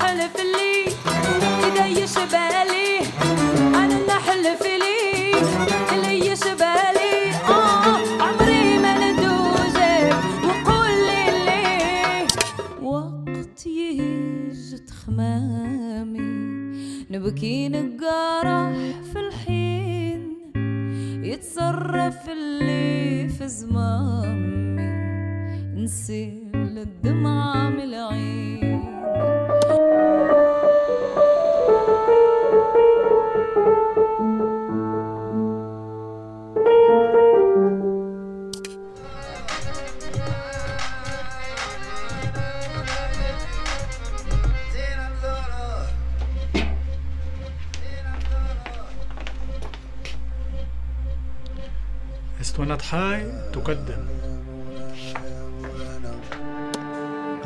النحل في اللي إذا يشبالي أنا النحل في اللي يشبالي عمري ما ندوزك وقول لي وقت يجي تخمامي نبكي نقارح في الحين يتصرف اللي في زمامي نسيل الدمعة من العين اسطوانة حي تقدم.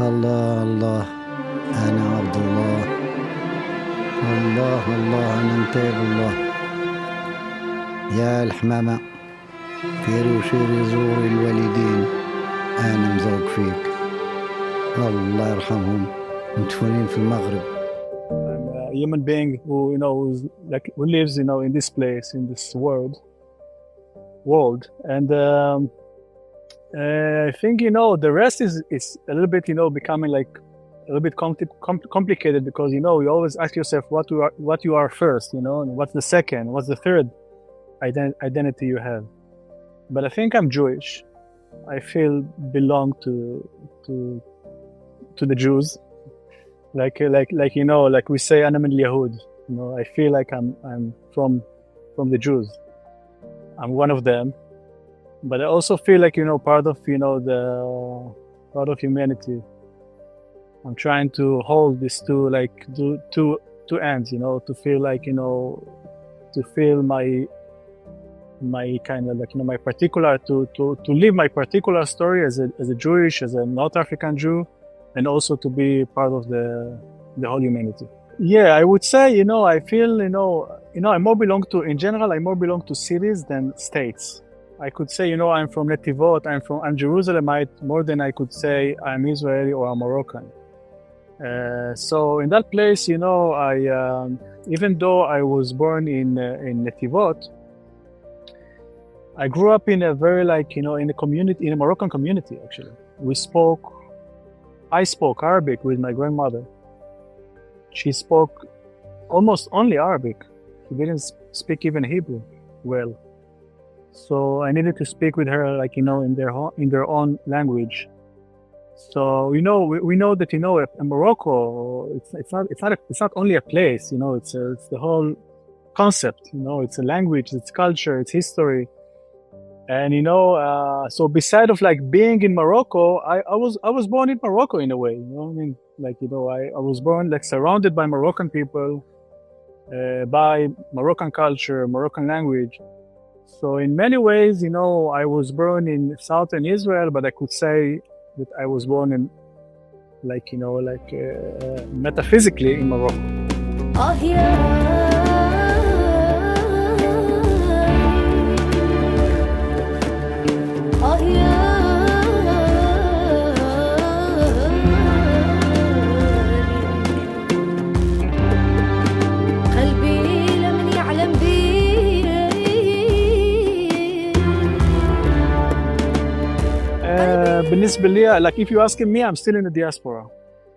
الله الله أنا عبد الله، الله الله أنا نتاب الله. يا الحمامة فيري وشيري زوري الوالدين، أنا مزوق فيك الله يرحمهم مدفونين في المغرب. I'm a human being who who lives in this place, in this world, and I think the rest is a little bit becoming like a little bit complicated because you always ask yourself what you are first, and what's the second, what's the third identity you have. But I think I'm Jewish. I feel belong to the Jews, like we say Ana min Yahud. I feel like I'm from the Jews. I'm one of them, but I also feel like part of part of humanity. I'm trying to hold these two ends, to feel like to feel my kind of like my particular to live my particular story as a Jewish, as a North African Jew, and also to be part of the whole humanity. Yeah, I would say I feel I more belong to, in general, I more belong to cities than states. I could say I'm from Netivot, I'm Jerusalemite more than I could say I'm Israeli or I'm Moroccan. So in that place, I even though I was born in Netivot, I grew up in a very in a community, in a Moroccan community. Actually, I spoke Arabic with my grandmother. She spoke almost only Arabic. She didn't speak even Hebrew well. So I needed to speak with her in their own language. So we know that in Morocco it's not only a place. It's the whole concept. It's a language, it's culture, it's history. And so beside of being in Morocco, I was born in Morocco in a way. I was born surrounded by Moroccan people, by Moroccan culture, Moroccan language. So in many ways, I was born in southern Israel, but I could say that I was born in metaphysically in Morocco. Oh yeah. بالنسبة لي, if you're asking me, I'm still in the diaspora.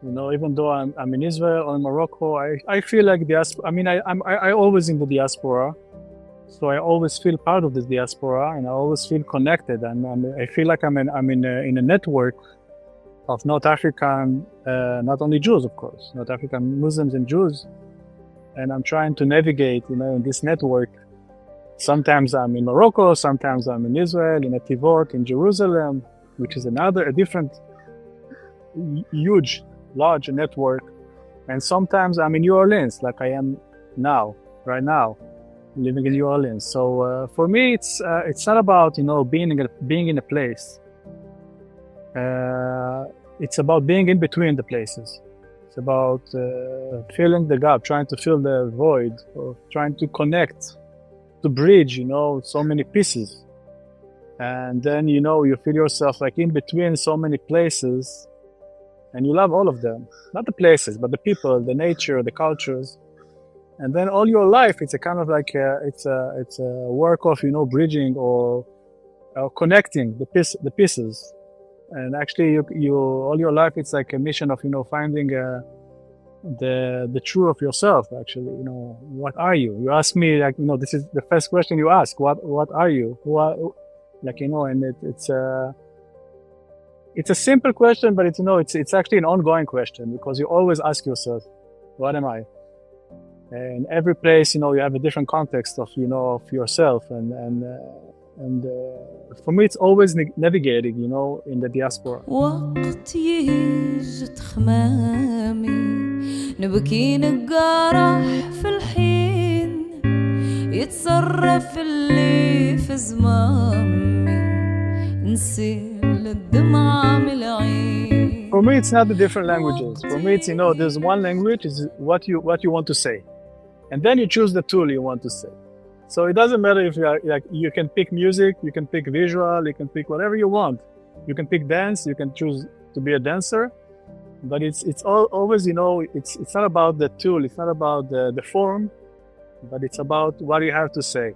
Even though I'm in Israel or in Morocco, I feel like diaspora. I mean, I always in the diaspora, so I always feel part of this diaspora, and I always feel connected. And I feel like I'm in a network of North African, not only Jews, of course, North African Muslims and Jews, and I'm trying to navigate, in this network. Sometimes I'm in Morocco, sometimes I'm in Israel, in Netivot, in Jerusalem, which is a different, huge, large network. And sometimes I'm in New Orleans, like I am now, right now, living in New Orleans. So for me, it's not about being in a place. It's about being in between the places. It's about filling the gap, trying to fill the void, or trying to connect, to bridge, so many pieces. And then, you feel yourself like in between so many places. and you love all of them, not the places, but the people, the nature, the cultures. And then all your life, it's a kind of like it's a work of bridging or connecting the pieces. And actually, you all your life, it's like a mission of finding the truth of yourself. Actually, what are you? You ask me, like, this is the first question you ask. What are you? And it's a simple question, but it's actually an ongoing question, because you always ask yourself, what am I? And every place, you have a different context of yourself, and for me, it's always navigating, in the diaspora. وقت يجي تخمامي نبكي نقارح في الحين يتصرف اللي في زمامي نسيل الدمعة من العين. For me, it's not the different languages. For me, it's there's one language is what you want to say, and then you choose the tool you want to say. So it doesn't matter if you can pick music, you can pick visual, you can pick whatever you want. You can pick dance, you can choose to be a dancer, but it's always it's not about the tool, it's not about the form, but it's about what you have to say.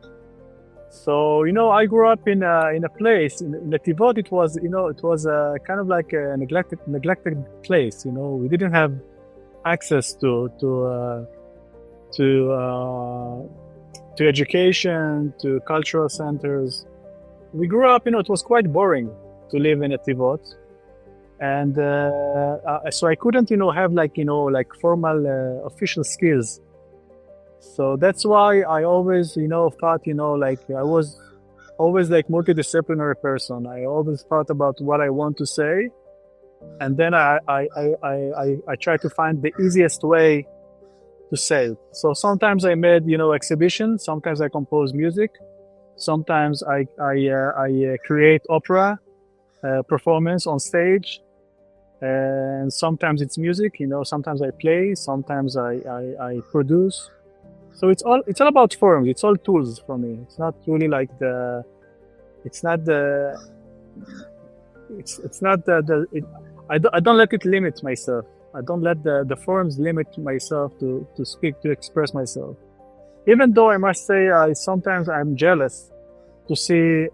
So I grew up in a place in Netivot. It was kind of like a neglected place. We didn't have access to education, to cultural centers. We grew up, it was quite boring to live in Netivot. And so I couldn't, have like formal official skills. So that's why I always, thought, I was always like multidisciplinary person. I always thought about what I want to say. And then I try to find the easiest way to say it. So sometimes I made, exhibitions. Sometimes I compose music. Sometimes I create opera performance on stage. And sometimes it's music, sometimes I play, sometimes I produce. So it's all about forms. It's all tools for me. It's not really like I don't let it limit myself. I don't let the forms limit myself to speak, to express myself. Even though I must say, sometimes I'm jealous to see,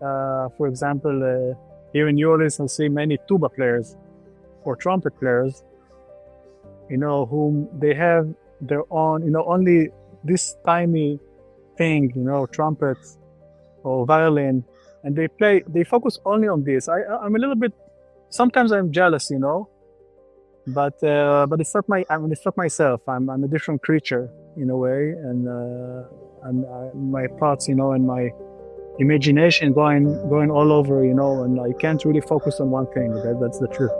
for example, here in New Orleans, I see many tuba players or trumpet players, whom they have their own, only this tiny thing, trumpets or violin, and they focus only on this. I'm a little bit, sometimes I'm jealous, but it's not myself. I'm a different creature in a way, and my thoughts, and my imagination going all over, and I can't really focus on one thing. That's the truth.